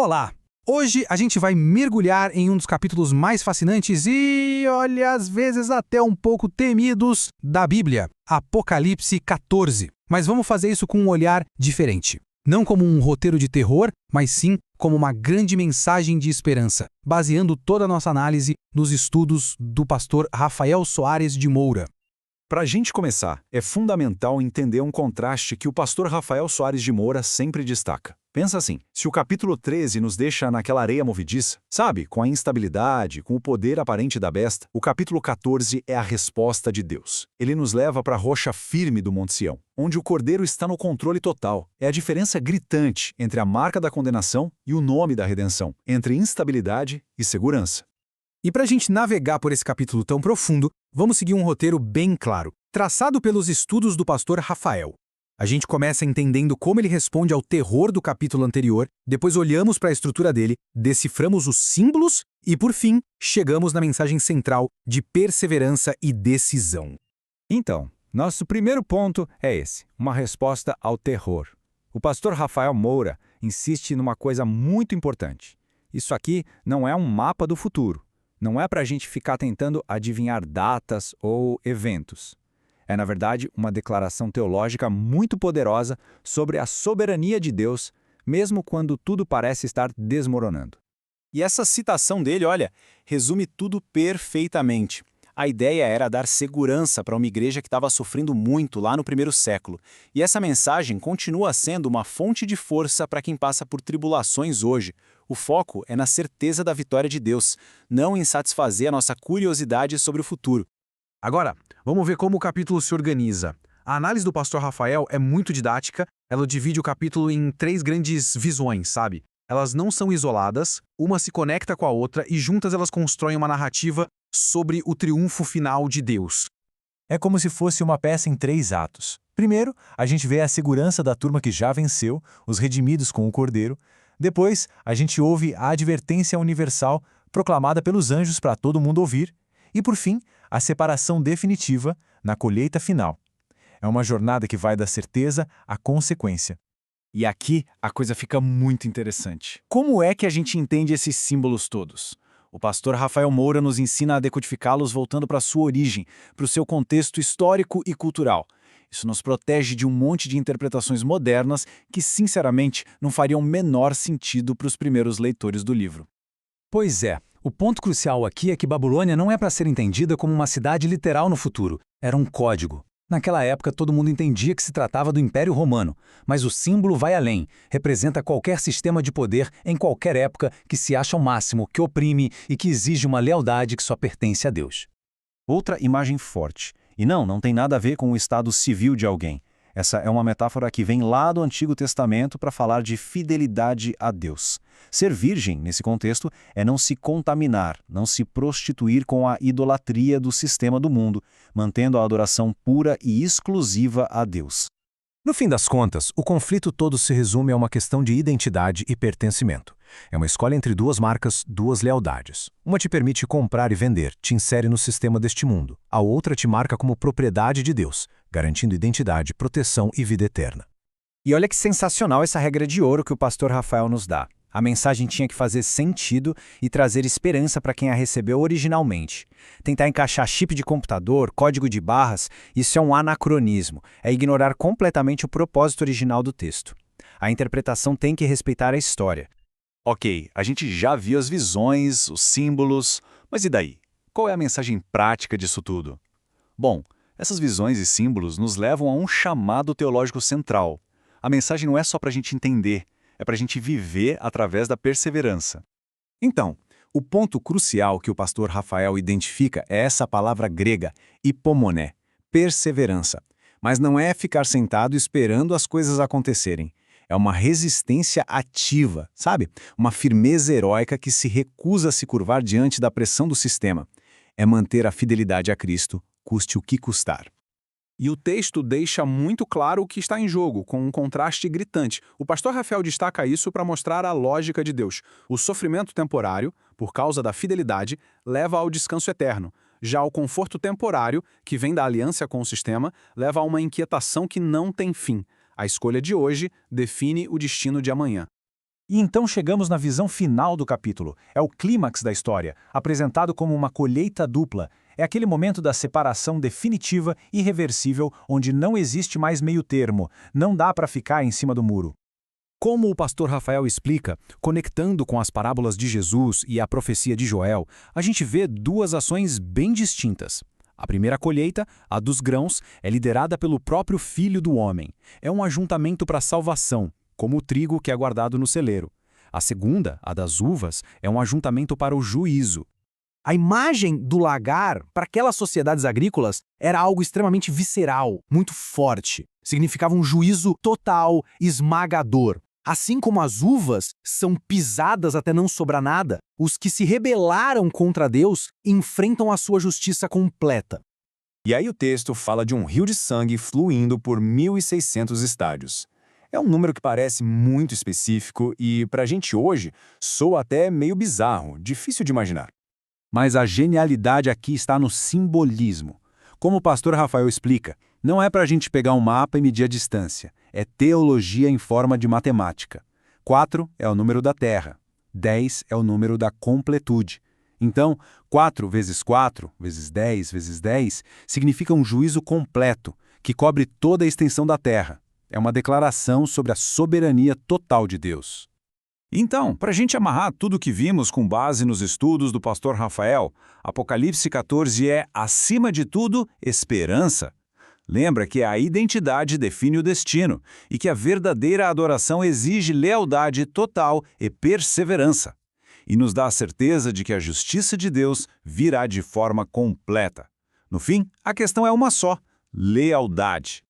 Olá! Hoje a gente vai mergulhar em um dos capítulos mais fascinantes e, olha, às vezes até um pouco temidos da Bíblia, Apocalipse 14. Mas vamos fazer isso com um olhar diferente. Não como um roteiro de terror, mas sim como uma grande mensagem de esperança, baseando toda a nossa análise nos estudos do pastor Rafael Soares de Moura. Para a gente começar, é fundamental entender um contraste que o pastor Rafael Soares de Moura sempre destaca. Pensa assim, se o capítulo 13 nos deixa naquela areia movediça, sabe, com a instabilidade, com o poder aparente da besta, o capítulo 14 é a resposta de Deus. Ele nos leva para a rocha firme do Monte Sião, onde o Cordeiro está no controle total. É a diferença gritante entre a marca da condenação e o nome da redenção, entre instabilidade e segurança. E para a gente navegar por esse capítulo tão profundo, vamos seguir um roteiro bem claro, traçado pelos estudos do pastor Rafael. A gente começa entendendo como ele responde ao terror do capítulo anterior, depois olhamos para a estrutura dele, deciframos os símbolos e, por fim, chegamos na mensagem central de perseverança e decisão. Então, nosso primeiro ponto é esse, uma resposta ao terror. O pastor Rafael Moura insiste numa coisa muito importante. Isso aqui não é um mapa do futuro. Não é para a gente ficar tentando adivinhar datas ou eventos. É, na verdade, uma declaração teológica muito poderosa sobre a soberania de Deus, mesmo quando tudo parece estar desmoronando. E essa citação dele, olha, resume tudo perfeitamente. A ideia era dar segurança para uma igreja que estava sofrendo muito lá no primeiro século. E essa mensagem continua sendo uma fonte de força para quem passa por tribulações hoje. O foco é na certeza da vitória de Deus, não em satisfazer a nossa curiosidade sobre o futuro. Agora, vamos ver como o capítulo se organiza. A análise do pastor Rafael é muito didática, ela divide o capítulo em 3 grandes visões, sabe? Elas não são isoladas, uma se conecta com a outra e juntas elas constroem uma narrativa sobre o triunfo final de Deus. É como se fosse uma peça em 3 atos. Primeiro, a gente vê a segurança da turma que já venceu, os redimidos com o Cordeiro. Depois, a gente ouve a advertência universal proclamada pelos anjos para todo mundo ouvir. E, por fim, a separação definitiva na colheita final. É uma jornada que vai da certeza à consequência. E aqui a coisa fica muito interessante. Como é que a gente entende esses símbolos todos? O pastor Rafael Moura nos ensina a decodificá-los voltando para a sua origem, para o seu contexto histórico e cultural. Isso nos protege de um monte de interpretações modernas que, sinceramente, não fariam o menor sentido para os primeiros leitores do livro. Pois é, o ponto crucial aqui é que Babilônia não é para ser entendida como uma cidade literal no futuro, era um código. Naquela época, todo mundo entendia que se tratava do Império Romano, mas o símbolo vai além, representa qualquer sistema de poder em qualquer época que se acha o máximo, que oprime e que exige uma lealdade que só pertence a Deus. Outra imagem forte. E não tem nada a ver com o estado civil de alguém. Essa é uma metáfora que vem lá do Antigo Testamento para falar de fidelidade a Deus. Ser virgem, nesse contexto, é não se contaminar, não se prostituir com a idolatria do sistema do mundo, mantendo a adoração pura e exclusiva a Deus. No fim das contas, o conflito todo se resume a uma questão de identidade e pertencimento. É uma escolha entre 2 marcas, 2 lealdades. Uma te permite comprar e vender, te insere no sistema deste mundo. A outra te marca como propriedade de Deus, garantindo identidade, proteção e vida eterna. E olha que sensacional essa regra de ouro que o pastor Rafael nos dá. A mensagem tinha que fazer sentido e trazer esperança para quem a recebeu originalmente. Tentar encaixar chip de computador, código de barras, isso é um anacronismo. É ignorar completamente o propósito original do texto. A interpretação tem que respeitar a história. Ok, a gente já viu as visões, os símbolos, mas e daí? Qual é a mensagem prática disso tudo? Bom, essas visões e símbolos nos levam a um chamado teológico central. A mensagem não é só para a gente entender, é para a gente viver através da perseverança. Então, o ponto crucial que o pastor Rafael identifica é essa palavra grega, hipomoné, perseverança. Mas não é ficar sentado esperando as coisas acontecerem. É uma resistência ativa, sabe? Uma firmeza heróica que se recusa a se curvar diante da pressão do sistema. É manter a fidelidade a Cristo, custe o que custar. E o texto deixa muito claro o que está em jogo, com um contraste gritante. O pastor Rafael destaca isso para mostrar a lógica de Deus. O sofrimento temporário, por causa da fidelidade, leva ao descanso eterno. Já o conforto temporário, que vem da aliança com o sistema, leva a uma inquietação que não tem fim. A escolha de hoje define o destino de amanhã. E então chegamos na visão final do capítulo. É o clímax da história, apresentado como uma colheita dupla. É aquele momento da separação definitiva e irreversível, onde não existe mais meio termo. Não dá para ficar em cima do muro. Como o pastor Rafael explica, conectando com as parábolas de Jesus e a profecia de Joel, a gente vê duas ações bem distintas. A primeira colheita, a dos grãos, é liderada pelo próprio Filho do Homem. É um ajuntamento para a salvação, como o trigo que é guardado no celeiro. A segunda, a das uvas, é um ajuntamento para o juízo. A imagem do lagar, para aquelas sociedades agrícolas, era algo extremamente visceral, muito forte. Significava um juízo total, esmagador. Assim como as uvas são pisadas até não sobrar nada, os que se rebelaram contra Deus enfrentam a sua justiça completa. E aí o texto fala de um rio de sangue fluindo por 1.600 estádios. É um número que parece muito específico e, pra gente hoje, soa até meio bizarro, difícil de imaginar. Mas a genialidade aqui está no simbolismo. Como o pastor Rafael explica, não é para a gente pegar um mapa e medir a distância. É teologia em forma de matemática. 4 é o número da Terra. 10 é o número da completude. Então, 4 vezes 4 vezes 10 vezes 10 significa um juízo completo, que cobre toda a extensão da Terra. É uma declaração sobre a soberania total de Deus. Então, para a gente amarrar tudo o que vimos com base nos estudos do pastor Rafael, Apocalipse 14 é, acima de tudo, esperança. Lembra que a identidade define o destino e que a verdadeira adoração exige lealdade total e perseverança. E nos dá a certeza de que a justiça de Deus virá de forma completa. No fim, a questão é uma só: lealdade.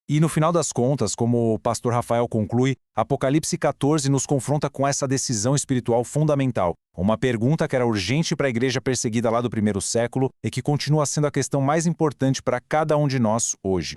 E no final das contas, como o pastor Rafael conclui, Apocalipse 14 nos confronta com essa decisão espiritual fundamental. Uma pergunta que era urgente para a igreja perseguida lá do primeiro século e que continua sendo a questão mais importante para cada um de nós hoje.